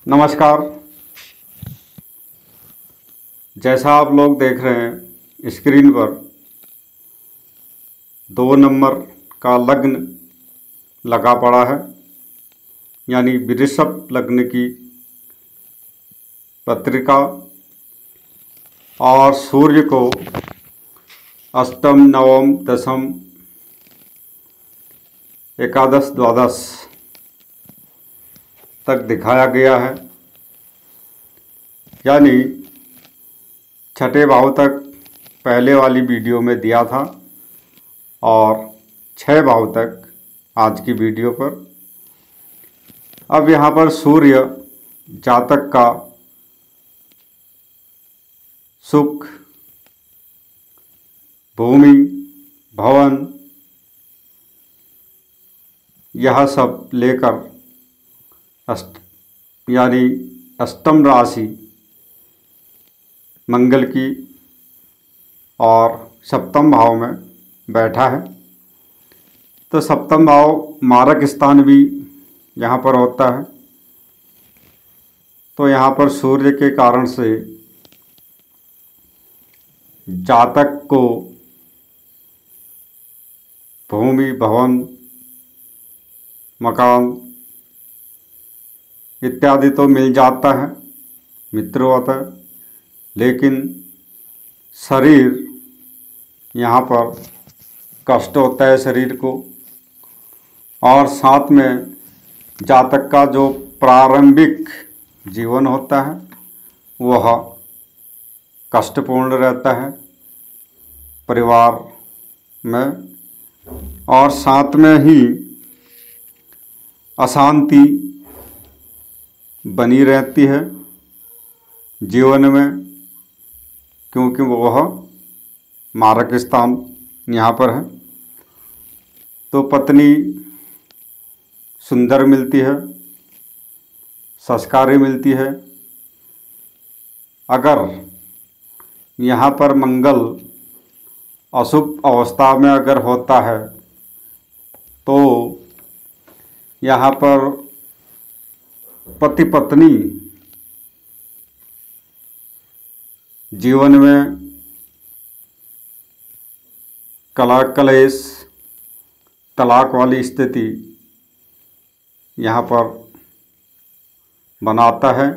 नमस्कार। जैसा आप लोग देख रहे हैं स्क्रीन पर 2 नंबर का लग्न लगा पड़ा है, यानी वृषभ लग्न की पत्रिका, और सूर्य को अष्टम, नवम, दशम, एकादश, द्वादश तक दिखाया गया है। यानी छठे भाव तक पहले वाली वीडियो में दिया था और 6 भाव तक आज की वीडियो पर। अब यहाँ पर सूर्य जातक का सुख, भूमि, भवन, यह सब लेकर यानी अष्टम राशि मंगल की और सप्तम भाव में बैठा है। तो सप्तम भाव मारक स्थान भी यहाँ पर होता है। तो यहाँ पर सूर्य के कारण से जातक को भूमि, भवन, मकान इत्यादि तो मिल जाता है, मित्रवत है, लेकिन शरीर यहाँ पर कष्ट होता है शरीर को। और साथ में जातक का जो प्रारंभिक जीवन होता है वह कष्टपूर्ण रहता है परिवार में, और साथ में ही अशांति बनी रहती है जीवन में, क्योंकि वह मारक स्थान यहाँ पर है। तो पत्नी सुंदर मिलती है, संस्कारी मिलती है। अगर यहाँ पर मंगल अशुभ अवस्था में अगर होता है तो यहाँ पर पति पत्नी जीवन में कलह कलेश, तलाक वाली स्थिति यहाँ पर बनाता है।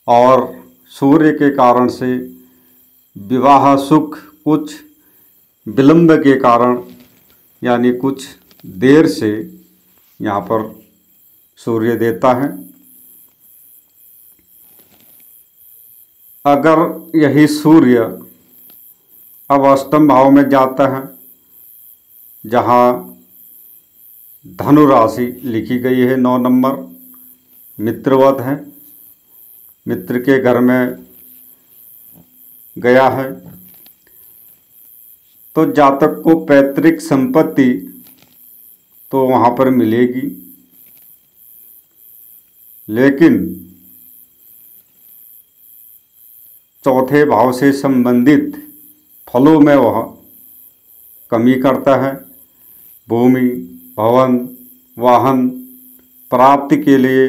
और सूर्य के कारण से विवाह सुख कुछ विलंब के कारण, यानी कुछ देर से यहाँ पर सूर्य देता है। अगर यही सूर्य अब अष्टम भाव में जाता है, जहाँ धनु राशि लिखी गई है 9 नंबर, मित्रवत है, मित्र के घर में गया है, तो जातक को पैतृक संपत्ति तो वहाँ पर मिलेगी, लेकिन चौथे भाव से संबंधित फलों में वह कमी करता है। भूमि, भवन, वाहन प्राप्ति के लिए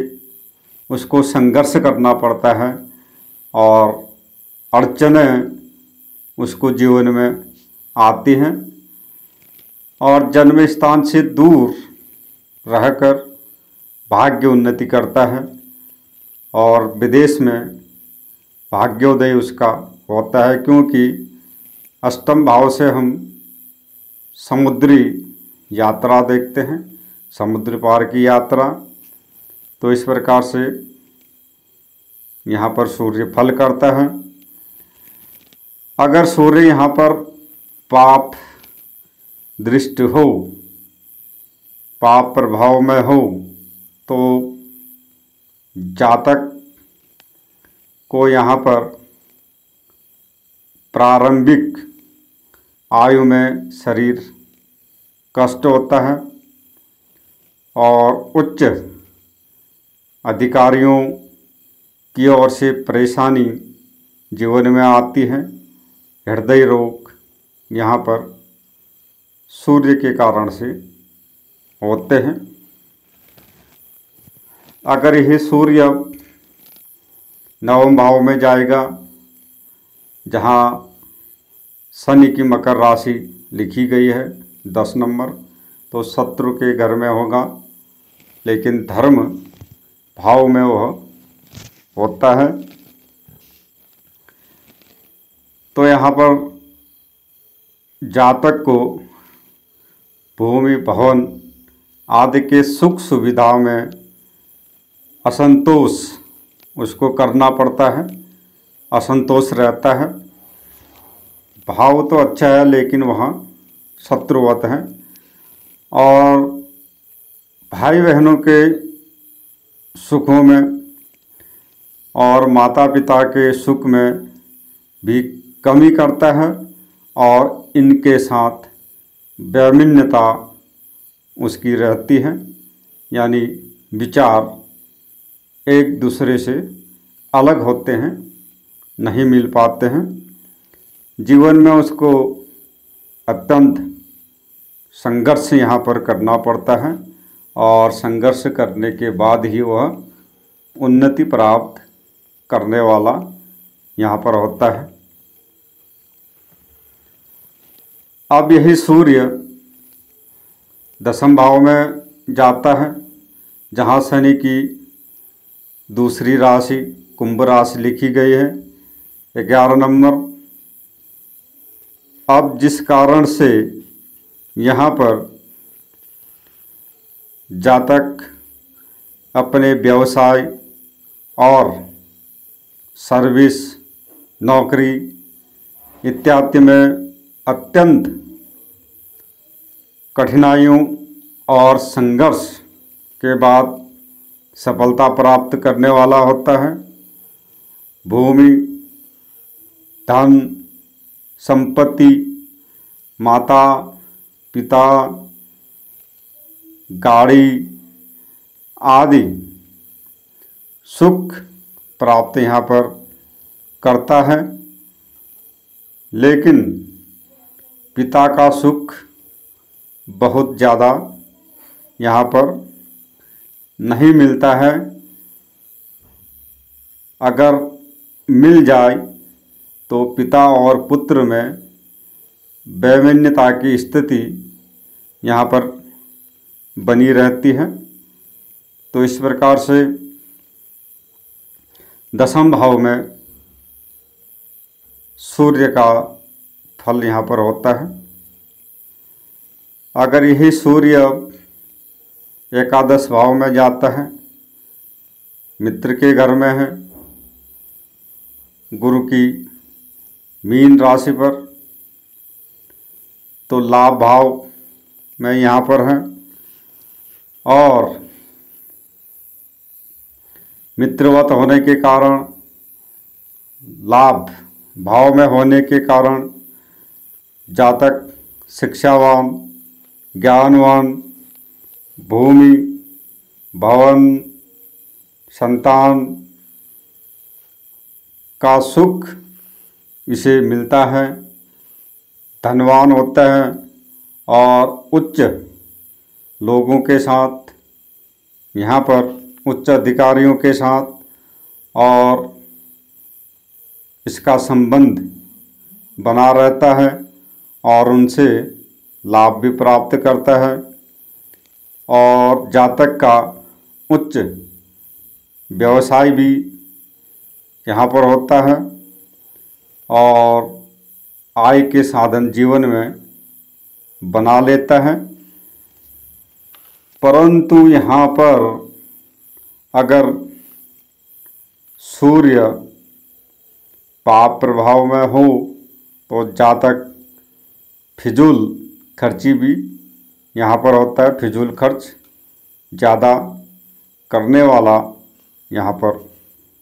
उसको संघर्ष करना पड़ता है और अड़चनें उसको जीवन में आती हैं। और जन्म स्थान से दूर रहकर भाग्य उन्नति करता है और विदेश में भाग्योदय उसका होता है, क्योंकि अष्टम भाव से हम समुद्री यात्रा देखते हैं, समुद्र पार की यात्रा। तो इस प्रकार से यहाँ पर सूर्य फल करता है। अगर सूर्य यहाँ पर पाप दृष्टि हो, पाप प्रभाव में हो, तो जातक को यहाँ पर प्रारंभिक आयु में शरीर कष्ट होता है और उच्च अधिकारियों की ओर से परेशानी जीवन में आती है। हृदय रोग यहाँ पर सूर्य के कारण से होते हैं। अगर यह सूर्य 9वें भाव में जाएगा, जहाँ शनि की मकर राशि लिखी गई है 10 नंबर, तो शत्रु के घर में होगा, लेकिन धर्म भाव में वह होता है। तो यहाँ पर जातक को भूमि भवन आदि के सुख सुविधाओं में असंतोष उसको करना पड़ता है, असंतोष रहता है। भाव तो अच्छा है लेकिन वहाँ शत्रुवत है। और भाई बहनों के सुखों में और माता पिता के सुख में भी कमी करता है, और इनके साथ वैमनता उसकी रहती है, यानी विचार एक दूसरे से अलग होते हैं, नहीं मिल पाते हैं। जीवन में उसको अत्यंत संघर्ष यहाँ पर करना पड़ता है, और संघर्ष करने के बाद ही वह उन्नति प्राप्त करने वाला यहाँ पर होता है। अब यही सूर्य 10वें भाव में जाता है, जहाँ शनि की दूसरी राशि कुंभ राशि लिखी गई है 11 नंबर। अब जिस कारण से यहाँ पर जातक अपने व्यवसाय और सर्विस, नौकरी इत्यादि में अत्यंत कठिनाइयों और संघर्ष के बाद सफलता प्राप्त करने वाला होता है। भूमि, धन, संपत्ति, माता पिता, गाड़ी आदि सुख प्राप्त यहाँ पर करता है, लेकिन पिता का सुख बहुत ज़्यादा यहाँ पर नहीं मिलता है। अगर मिल जाए तो पिता और पुत्र में वैमनता की स्थिति यहाँ पर बनी रहती है। तो इस प्रकार से 10वें भाव में सूर्य का फल यहाँ पर होता है। अगर यही सूर्य एकादश भाव में जाता है, मित्र के घर में है, गुरु की मीन राशि पर, तो लाभ भाव में यहाँ पर है, और मित्रवत होने के कारण, लाभ भाव में होने के कारण जातक शिक्षावान, ज्ञानवान, भूमि, भवन, संतान का सुख इसे मिलता है, धनवान होता है, और उच्च लोगों के साथ, यहाँ पर उच्च अधिकारियों के साथ और इसका संबंध बना रहता है, और उनसे लाभ भी प्राप्त करता है। और जातक का उच्च व्यवसाय भी यहाँ पर होता है, और आय के साधन जीवन में बना लेता है। परंतु यहाँ पर अगर सूर्य पाप प्रभाव में हो तो जातक फिजूल खर्ची भी यहाँ पर होता है, फिजूल खर्च ज़्यादा करने वाला यहाँ पर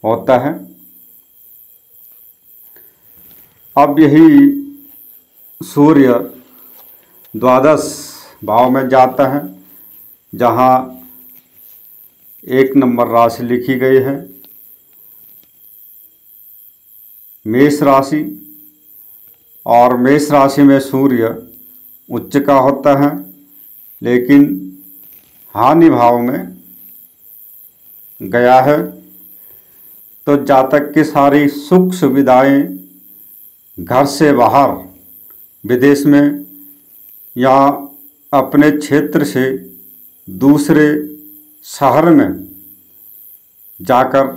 होता है। अब यही सूर्य 12 भाव में जाता है, जहाँ 1 नंबर राशि लिखी गई है मेष राशि, और मेष राशि में सूर्य उच्च का होता है, लेकिन हानि भाव में गया है। तो जातक की सारी सुख सुविधाएं घर से बाहर विदेश में या अपने क्षेत्र से दूसरे शहर में जाकर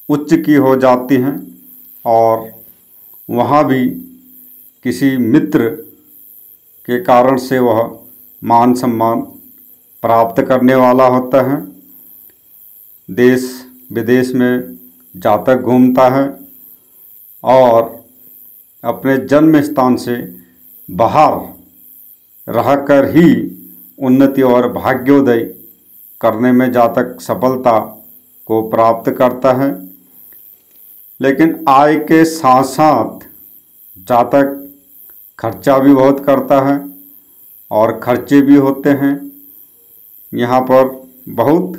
उच्च की हो जाती हैं और वहाँ भी किसी मित्र के कारण से वह मान सम्मान प्राप्त करने वाला होता है। देश विदेश में जातक घूमता है और अपने जन्म स्थान से बाहर रहकर ही उन्नति और भाग्योदय करने में जातक सफलता को प्राप्त करता है। लेकिन आय के साथ साथ जातक खर्चा भी बहुत करता है और खर्चे भी होते हैं यहाँ पर बहुत,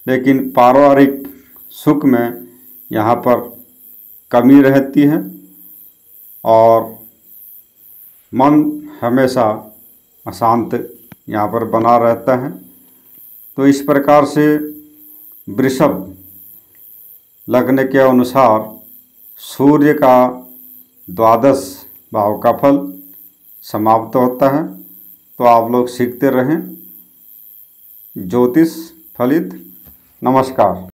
लेकिन पारिवारिक सुख में यहाँ पर कमी रहती है और मन हमेशा अशांत यहाँ पर बना रहता है। तो इस प्रकार से वृषभ लग्न के अनुसार सूर्य का द्वादश भाव का फल समाप्त होता है। तो आप लोग सीखते रहें ज्योतिष फलित। नमस्कार।